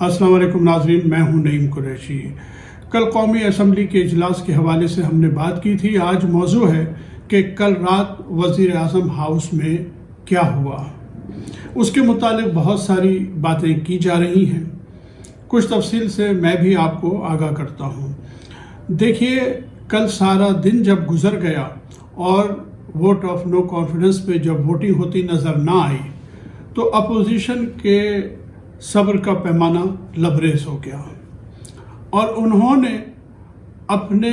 السلام علیکم ناظرین، میں ہوں نعیم قریشی۔ کل قومی اسمبلی کے اجلاس کے حوالے سے ہم نے بات کی تھی۔ آج موضوع ہے کہ کل رات وزیر اعظم ہاؤس میں کیا ہوا۔ اس کے متعلق بہت ساری باتیں کی جا رہی ہیں، کچھ تفصیل سے میں بھی آپ کو آگاہ کرتا ہوں۔ دیکھیے، کل سارا دن جب گزر گیا اور ووٹ آف نو کانفیڈنس پہ جب ووٹنگ ہوتی نظر نہ آئی تو اپوزیشن کے صبر کا پیمانہ لبریز ہو گیا اور انہوں نے اپنے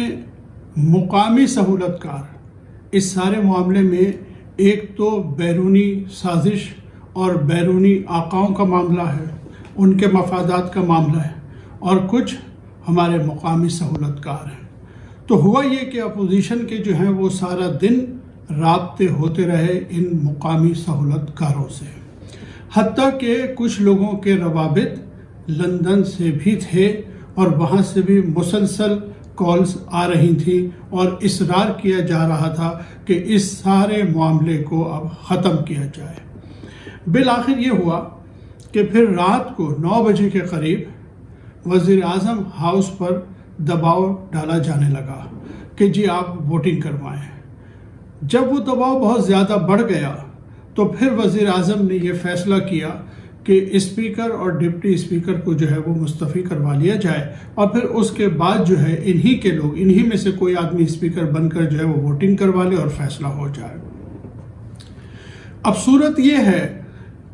مقامی سہولت کار اس سارے معاملے میں ایک تو بیرونی سازش اور بیرونی آقاؤں کا معاملہ ہے، ان کے مفادات کا معاملہ ہے، اور کچھ ہمارے مقامی سہولت کار ہیں۔ تو ہوا یہ کہ اپوزیشن کے جو ہیں وہ سارا دن رابطے ہوتے رہے ان مقامی سہولت کاروں سے، حتیٰ کہ کچھ لوگوں کے روابط لندن سے بھی تھے اور وہاں سے بھی مسلسل کالز آ رہی تھیں اور اصرار کیا جا رہا تھا کہ اس سارے معاملے کو اب ختم کیا جائے۔ بالآخر یہ ہوا کہ پھر رات کو 9 بجے کے قریب وزیر اعظم ہاؤس پر دباؤ ڈالا جانے لگا کہ جی آپ ووٹنگ کروائیں۔ جب وہ دباؤ بہت زیادہ بڑھ گیا تو پھر وزیر اعظم نے یہ فیصلہ کیا کہ اسپیکر اور ڈپٹی اسپیکر کو جو ہے وہ مستعفی کروا لیا جائے اور پھر اس کے بعد جو ہے انہی میں سے کوئی آدمی اسپیکر بن کر جو ہے وہ ووٹنگ کروا لے اور فیصلہ ہو جائے۔ اب صورت یہ ہے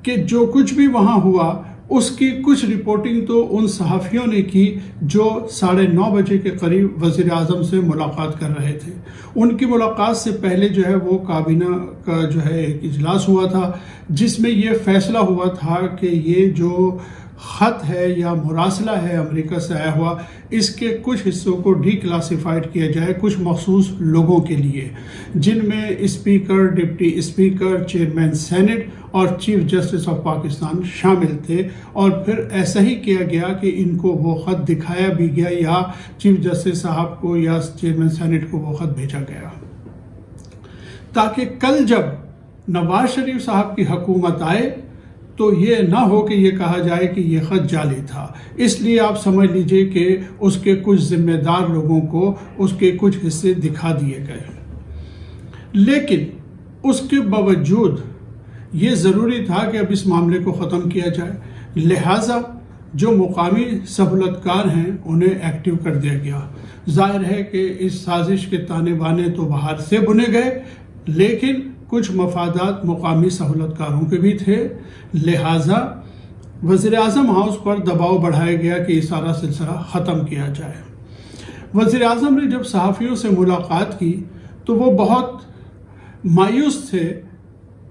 کہ جو کچھ بھی وہاں ہوا اس کی کچھ رپورٹنگ تو ان صحافیوں نے کی جو 9:30 بجے کے قریب وزیر اعظم سے ملاقات کر رہے تھے۔ ان کی ملاقات سے پہلے جو ہے وہ کابینہ کا جو ہے ایک اجلاس ہوا تھا جس میں یہ فیصلہ ہوا تھا کہ یہ جو خط ہے یا مراسلہ ہے امریکہ سے آیا ہوا، اس کے کچھ حصوں کو ڈی کلاسیفائڈ کیا جائے کچھ مخصوص لوگوں کے لیے، جن میں speaker, deputy speaker, chairman senate اور چیف جسٹس آف پاکستان شامل تھے، اور پھر ایسا ہی کیا گیا کہ ان کو وہ خط دکھایا بھی گیا یا چیف جسٹس صاحب کو یا چیئرمین سینٹ کو وہ خط بھیجا گیا تاکہ کل جب نواز شریف صاحب کی حکومت آئے تو یہ نہ ہو کہ یہ کہا جائے کہ یہ خط جعلی تھا۔ اس لیے آپ سمجھ لیجئے کہ اس کے کچھ ذمہ دار لوگوں کو اس کے کچھ حصے دکھا دیے گئے، لیکن اس کے باوجود یہ ضروری تھا کہ اب اس معاملے کو ختم کیا جائے، لہٰذا جو مقامی سہولت کار ہیں انہیں ایکٹیو کر دیا گیا۔ ظاہر ہے کہ اس سازش کے تانے بانے تو باہر سے بنے گئے، لیکن کچھ مفادات مقامی سہولت کاروں کے بھی تھے، لہٰذا وزیر اعظم ہاؤس پر دباؤ بڑھایا گیا کہ یہ سارا سلسلہ ختم کیا جائے۔ وزیر اعظم نے جب صحافیوں سے ملاقات کی تو وہ بہت مایوس تھے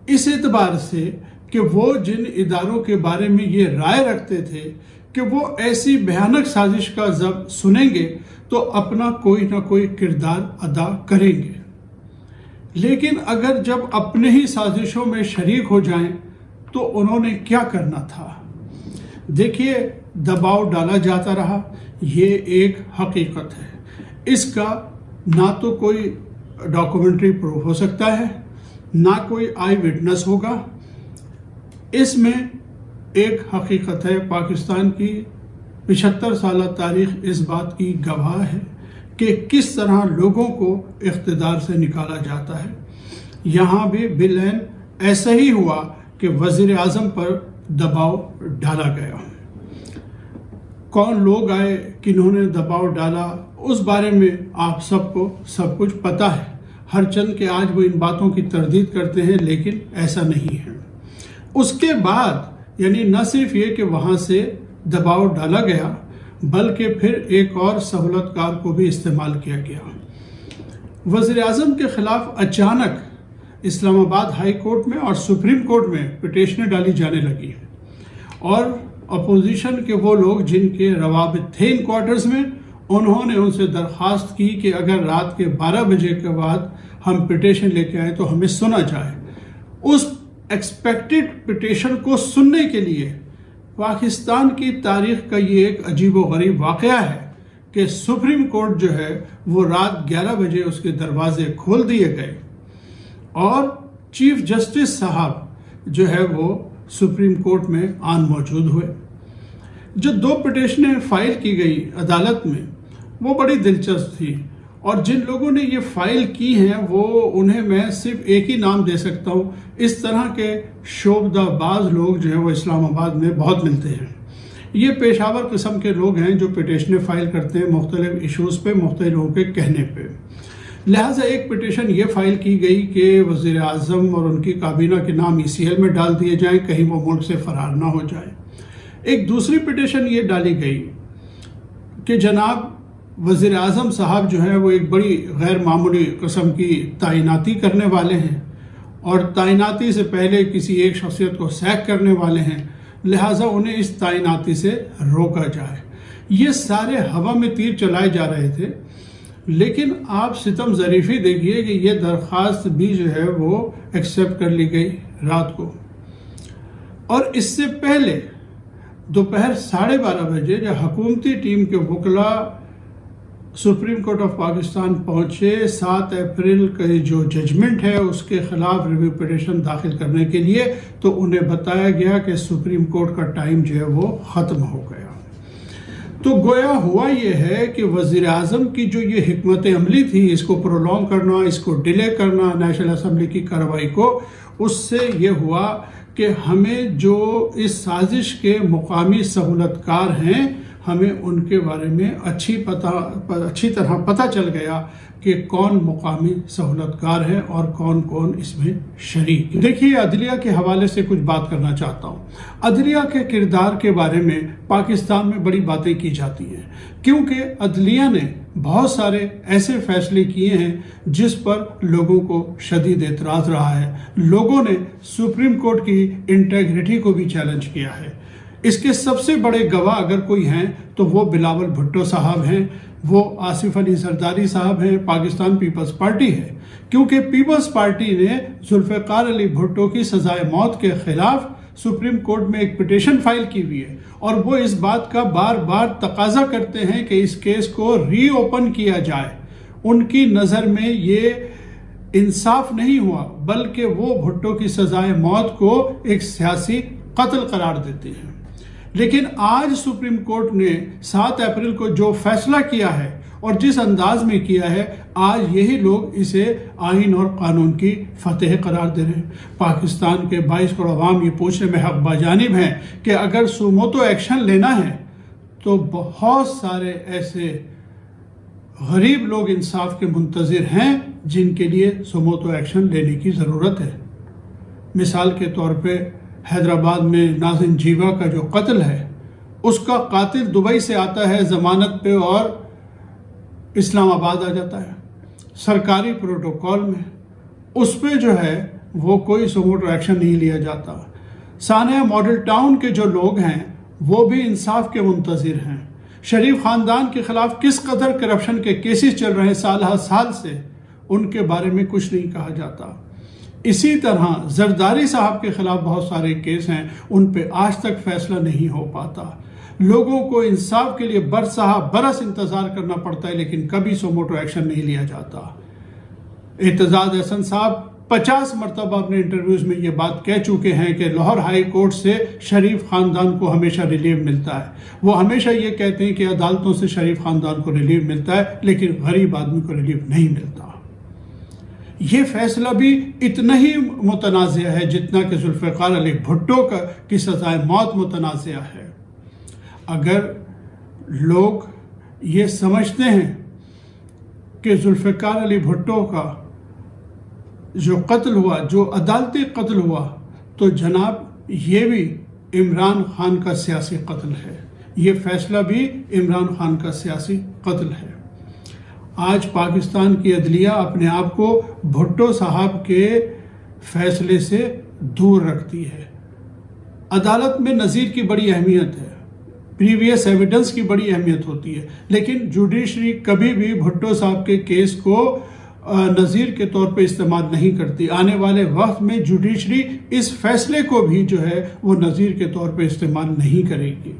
اس اعتبار سے کہ وہ جن اداروں کے بارے میں یہ رائے رکھتے تھے کہ وہ ایسی بھیانک سازش کا جب سنیں گے تو اپنا کوئی نہ کوئی کردار ادا کریں گے، لیکن اگر جب اپنے ہی سازشوں میں شریک ہو جائیں تو انہوں نے کیا کرنا تھا۔ دیکھیے، دباؤ ڈالا جاتا رہا، یہ ایک حقیقت ہے، اس کا نہ تو کوئی ڈاکومنٹری پروف ہو سکتا ہے، نہ کوئی آئی وٹنس ہوگا۔ اس میں ایک حقیقت ہے، پاکستان کی 75 سالہ تاریخ اس بات کی گواہ ہے کہ کس طرح لوگوں کو اقتدار سے نکالا جاتا ہے۔ یہاں بھی بالعین ایسا ہی ہوا کہ وزیر اعظم پر دباؤ ڈالا گیا۔ کون لوگ آئے، کنہوں نے دباؤ ڈالا، اس بارے میں آپ سب کو سب کچھ پتہ ہے، ہر چند کہ آج وہ ان باتوں کی تردید کرتے ہیں، لیکن ایسا نہیں ہے۔ اس کے بعد یعنی نہ صرف یہ کہ وہاں سے دباؤ ڈالا گیا بلکہ پھر ایک اور سہولت کار کو بھی استعمال کیا گیا۔ وزیر اعظم کے خلاف اچانک اسلام آباد ہائی کورٹ میں اور سپریم کورٹ میں پٹیشنیں ڈالی جانے لگی، اور اپوزیشن کے وہ لوگ جن کے روابط تھے ان کوارٹرز میں، انہوں نے ان سے درخواست کی کہ اگر رات کے 12 بجے کے بعد ہم پٹیشن لے کے آئیں تو ہمیں سنا جائے۔ اس ایکسپیکٹڈ پٹیشن کو سننے کے لیے پاکستان کی تاریخ کا یہ ایک عجیب و غریب واقعہ ہے کہ سپریم کورٹ جو ہے وہ رات 11 بجے اس کے دروازے کھول دیے گئے اور چیف جسٹس صاحب جو ہے وہ سپریم کورٹ میں آن موجود ہوئے۔ جو 2 پٹیشنیں فائل کی گئی عدالت میں وہ بڑی دلچسپ تھی، اور جن لوگوں نے یہ فائل کی ہیں انہیں میں صرف ایک ہی نام دے سکتا ہوں۔ اس طرح کے شعبدہ باز لوگ جو ہیں وہ اسلام آباد میں بہت ملتے ہیں۔ یہ پیشاور قسم کے لوگ ہیں جو پٹیشنیں فائل کرتے ہیں مختلف ایشوز پہ، مختلف لوگوں کے کہنے پہ۔ لہٰذا ایک پٹیشن یہ فائل کی گئی کہ وزیر اعظم اور ان کی کابینہ کے نام ECL میں ڈال دیے جائیں، کہیں وہ ملک سے فرار نہ ہو جائے۔ ایک دوسری پٹیشن یہ ڈالی گئی کہ جناب وزیر اعظم صاحب جو ہے وہ ایک بڑی غیر معمولی قسم کی تعیناتی کرنے والے ہیں، اور تعیناتی سے پہلے کسی ایک شخصیت کو سیک کرنے والے ہیں، لہٰذا انہیں اس تعیناتی سے روکا جائے۔ یہ سارے ہوا میں تیر چلائے جا رہے تھے، لیکن آپ ستم ظریفی دیکھیے کہ یہ درخواست بھی جو ہے وہ ایکسیپٹ کر لی گئی رات کو، اور اس سے پہلے دوپہر 12:30 بجے جب حکومتی ٹیم کے وکلاء سپریم کورٹ آف پاکستان پہنچے 7 اپریل کا جو ججمنٹ ہے اس کے خلاف ریویو پٹیشن داخل کرنے کے لیے، تو انہیں بتایا گیا کہ سپریم کورٹ کا ٹائم جو ہے وہ ختم ہو گیا۔ تو گویا ہوا یہ ہے کہ وزیر اعظم کی جو یہ حکمت عملی تھی، اس کو پرولونگ کرنا، اس کو ڈیلے کرنا نیشنل اسمبلی کی کارروائی کو، اس سے یہ ہوا کہ ہمیں جو اس سازش کے مقامی سہولت کار ہیں، ہمیں ان کے بارے میں اچھی طرح پتہ چل گیا کہ کون مقامی سہولت کار ہے اور کون کون اس میں شریک ہے۔ دیکھیے، عدلیہ کے حوالے سے کچھ بات کرنا چاہتا ہوں۔ عدلیہ کے کردار کے بارے میں پاکستان میں بڑی باتیں کی جاتی ہیں، کیونکہ عدلیہ نے بہت سارے ایسے فیصلے کیے ہیں جس پر لوگوں کو شدید اعتراض رہا ہے۔ لوگوں نے سپریم کورٹ کی انٹیگریٹی کو بھی چیلنج کیا ہے۔ اس کے سب سے بڑے گواہ اگر کوئی ہیں تو وہ بلاول بھٹو صاحب ہیں، وہ آصف علی زرداری صاحب ہیں، پاکستان پیپلز پارٹی ہے، کیونکہ پیپلز پارٹی نے ذوالفقار علی بھٹو کی سزائے موت کے خلاف سپریم کورٹ میں ایک پٹیشن فائل کی ہوئی ہے، اور وہ اس بات کا بار بار تقاضا کرتے ہیں کہ اس کیس کو ری اوپن کیا جائے۔ ان کی نظر میں یہ انصاف نہیں ہوا، بلکہ وہ بھٹو کی سزائے موت کو ایک سیاسی قتل قرار دیتے ہیں۔ لیکن آج سپریم کورٹ نے 7 اپریل کو جو فیصلہ کیا ہے اور جس انداز میں کیا ہے، آج یہی لوگ اسے آئین اور قانون کی فتح قرار دے رہے ہیں۔ پاکستان کے 22 کروڑ عوام یہ پوچھنے میں حق باجانب ہیں کہ اگر سوموتو ایکشن لینا ہے تو بہت سارے ایسے غریب لوگ انصاف کے منتظر ہیں جن کے لیے سوموتو ایکشن لینے کی ضرورت ہے۔ مثال کے طور پہ حیدرآباد میں ناظم جیوا کا جو قتل ہے، اس کا قاتل دبئی سے آتا ہے ضمانت پہ اور اسلام آباد آ جاتا ہے سرکاری پروٹوکول میں، اس پہ جو ہے وہ کوئی سوموٹو ایکشن نہیں لیا جاتا۔ سانحہ ماڈل ٹاؤن کے جو لوگ ہیں وہ بھی انصاف کے منتظر ہیں۔ شریف خاندان کے خلاف کس قدر کرپشن کے کیسز چل رہے ہیں سالہ سال سے، ان کے بارے میں کچھ نہیں کہا جاتا۔ اسی طرح زرداری صاحب کے خلاف بہت سارے کیس ہیں، ان پہ آج تک فیصلہ نہیں ہو پاتا۔ لوگوں کو انصاف کے لیے برس انتظار کرنا پڑتا ہے، لیکن کبھی سوموٹو ایکشن نہیں لیا جاتا۔ اعتزاز احسن صاحب 50 مرتبہ اپنے انٹرویوز میں یہ بات کہہ چکے ہیں کہ لاہور ہائی کورٹ سے شریف خاندان کو ہمیشہ ریلیف ملتا ہے۔ وہ ہمیشہ یہ کہتے ہیں کہ عدالتوں سے شریف خاندان کو ریلیف ملتا ہے، لیکن غریب آدمی کو ریلیف نہیں ملتا۔ یہ فیصلہ بھی اتنا ہی متنازع ہے جتنا کہ ذوالفقار علی بھٹو کی سزائے موت متنازع ہے۔ اگر لوگ یہ سمجھتے ہیں کہ ذوالفقار علی بھٹو کا جو قتل ہوا، جو عدالتی قتل ہوا، تو جناب یہ بھی عمران خان کا سیاسی قتل ہے۔ یہ فیصلہ بھی عمران خان کا سیاسی قتل ہے۔ آج پاکستان کی عدلیہ اپنے آپ کو بھٹو صاحب کے فیصلے سے دور رکھتی ہے۔ عدالت میں نظیر کی بڑی اہمیت ہے، پریویس ایویڈنس کی بڑی اہمیت ہوتی ہے، لیکن جوڈیشری کبھی بھی بھٹو صاحب کے کیس کو نظیر کے طور پہ استعمال نہیں کرتی۔ آنے والے وقت میں جوڈیشری اس فیصلے کو بھی جو ہے وہ نظیر کے طور پہ استعمال نہیں کرے گی۔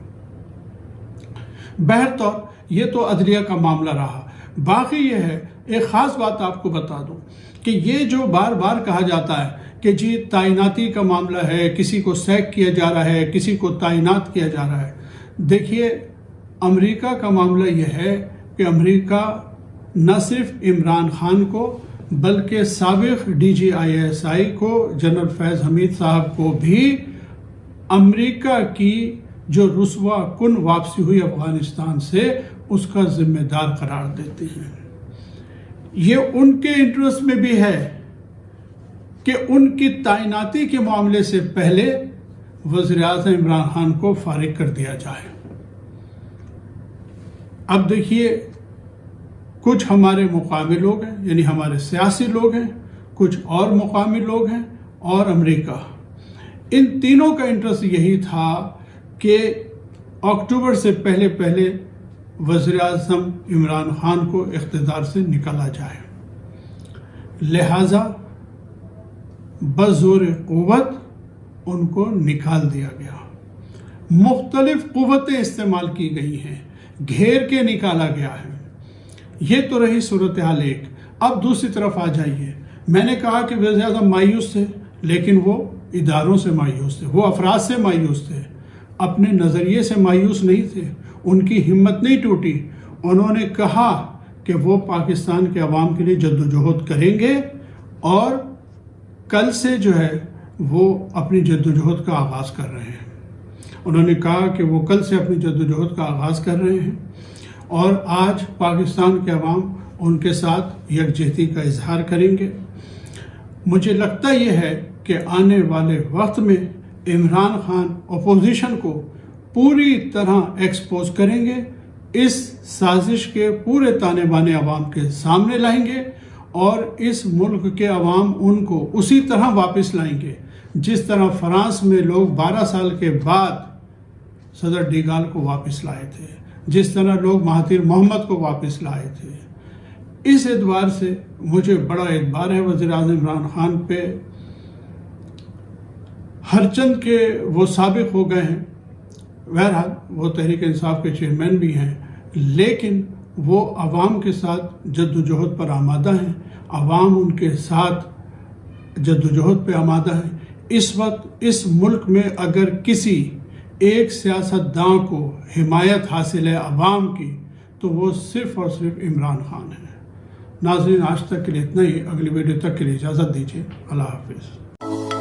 بہرطور یہ تو عدلیہ کا معاملہ رہا۔ باقی یہ ہے، ایک خاص بات آپ کو بتا دوں کہ یہ جو بار بار کہا جاتا ہے کہ جی تعیناتی کا معاملہ ہے، کسی کو سیک کیا جا رہا ہے، کسی کو تعینات کیا جا رہا ہے، دیکھیے امریکہ کا معاملہ یہ ہے کہ امریکہ نہ صرف عمران خان کو بلکہ سابق DGISI کو جنرل فیض حمید صاحب کو بھی امریکہ کی جو رسوا کن واپسی ہوئی افغانستان سے اس کا ذمہ دار قرار دیتے ہیں۔ یہ ان کے انٹرسٹ میں بھی ہے کہ ان کی تعیناتی کے معاملے سے پہلے وزیر اعظم عمران خان کو فارغ کر دیا جائے۔ اب دیکھیے کچھ ہمارے مقامی لوگ ہیں، یعنی ہمارے سیاسی لوگ ہیں، کچھ اور مقامی لوگ ہیں اور امریکہ، ان تینوں کا انٹرسٹ یہی تھا کہ اکتوبر سے پہلے وزیر اعظم عمران خان کو اقتدار سے نکالا جائے، لہذا بزور قوت ان کو نکال دیا گیا۔ مختلف قوتیں استعمال کی گئی ہیں، گھیر کے نکالا گیا ہے۔ یہ تو رہی صورتحال ایک۔ اب دوسری طرف آ جائیے، میں نے کہا کہ وزیر اعظم مایوس تھے، لیکن وہ اداروں سے مایوس تھے، وہ افراد سے مایوس تھے، اپنے نظریے سے مایوس نہیں تھے، ان کی ہمت نہیں ٹوٹی۔ انہوں نے کہا کہ وہ پاکستان کے عوام کے لیے جدوجہد کریں گے اور کل سے جو ہے وہ اپنی جدوجہد کا آغاز کر رہے ہیں۔ انہوں نے کہا کہ وہ کل سے اپنی جدوجہد کا آغاز کر رہے ہیں اور آج پاکستان کے عوام ان کے ساتھ یکجہتی کا اظہار کریں گے۔ مجھے لگتا یہ ہے کہ آنے والے وقت میں عمران خان اپوزیشن کو پوری طرح ایکسپوز کریں گے، اس سازش کے پورے تانے بانے عوام کے سامنے لائیں گے اور اس ملک کے عوام ان کو اسی طرح واپس لائیں گے جس طرح فرانس میں لوگ 12 سال کے بعد صدر ڈیگال کو واپس لائے تھے، جس طرح لوگ مہاتیر محمد کو واپس لائے تھے۔ اس اعتبار سے مجھے بڑا اعتبار ہے وزیر اعظم عمران خان پہ، ہر چند کے وہ سابق ہو گئے ہیں، بہرحال وہ تحریک انصاف کے چیئرمین بھی ہیں، لیکن وہ عوام کے ساتھ جدوجہد پر آمادہ ہیں، عوام ان کے ساتھ جدوجہد پہ آمادہ ہیں۔ اس وقت اس ملک میں اگر کسی ایک سیاستداں کو حمایت حاصل ہے عوام کی تو وہ صرف اور صرف عمران خان ہے۔ ناظرین، آج تک کے لیے اتنا ہی، اگلی ویڈیو تک کے لیے اجازت دیجیے، اللہ حافظ۔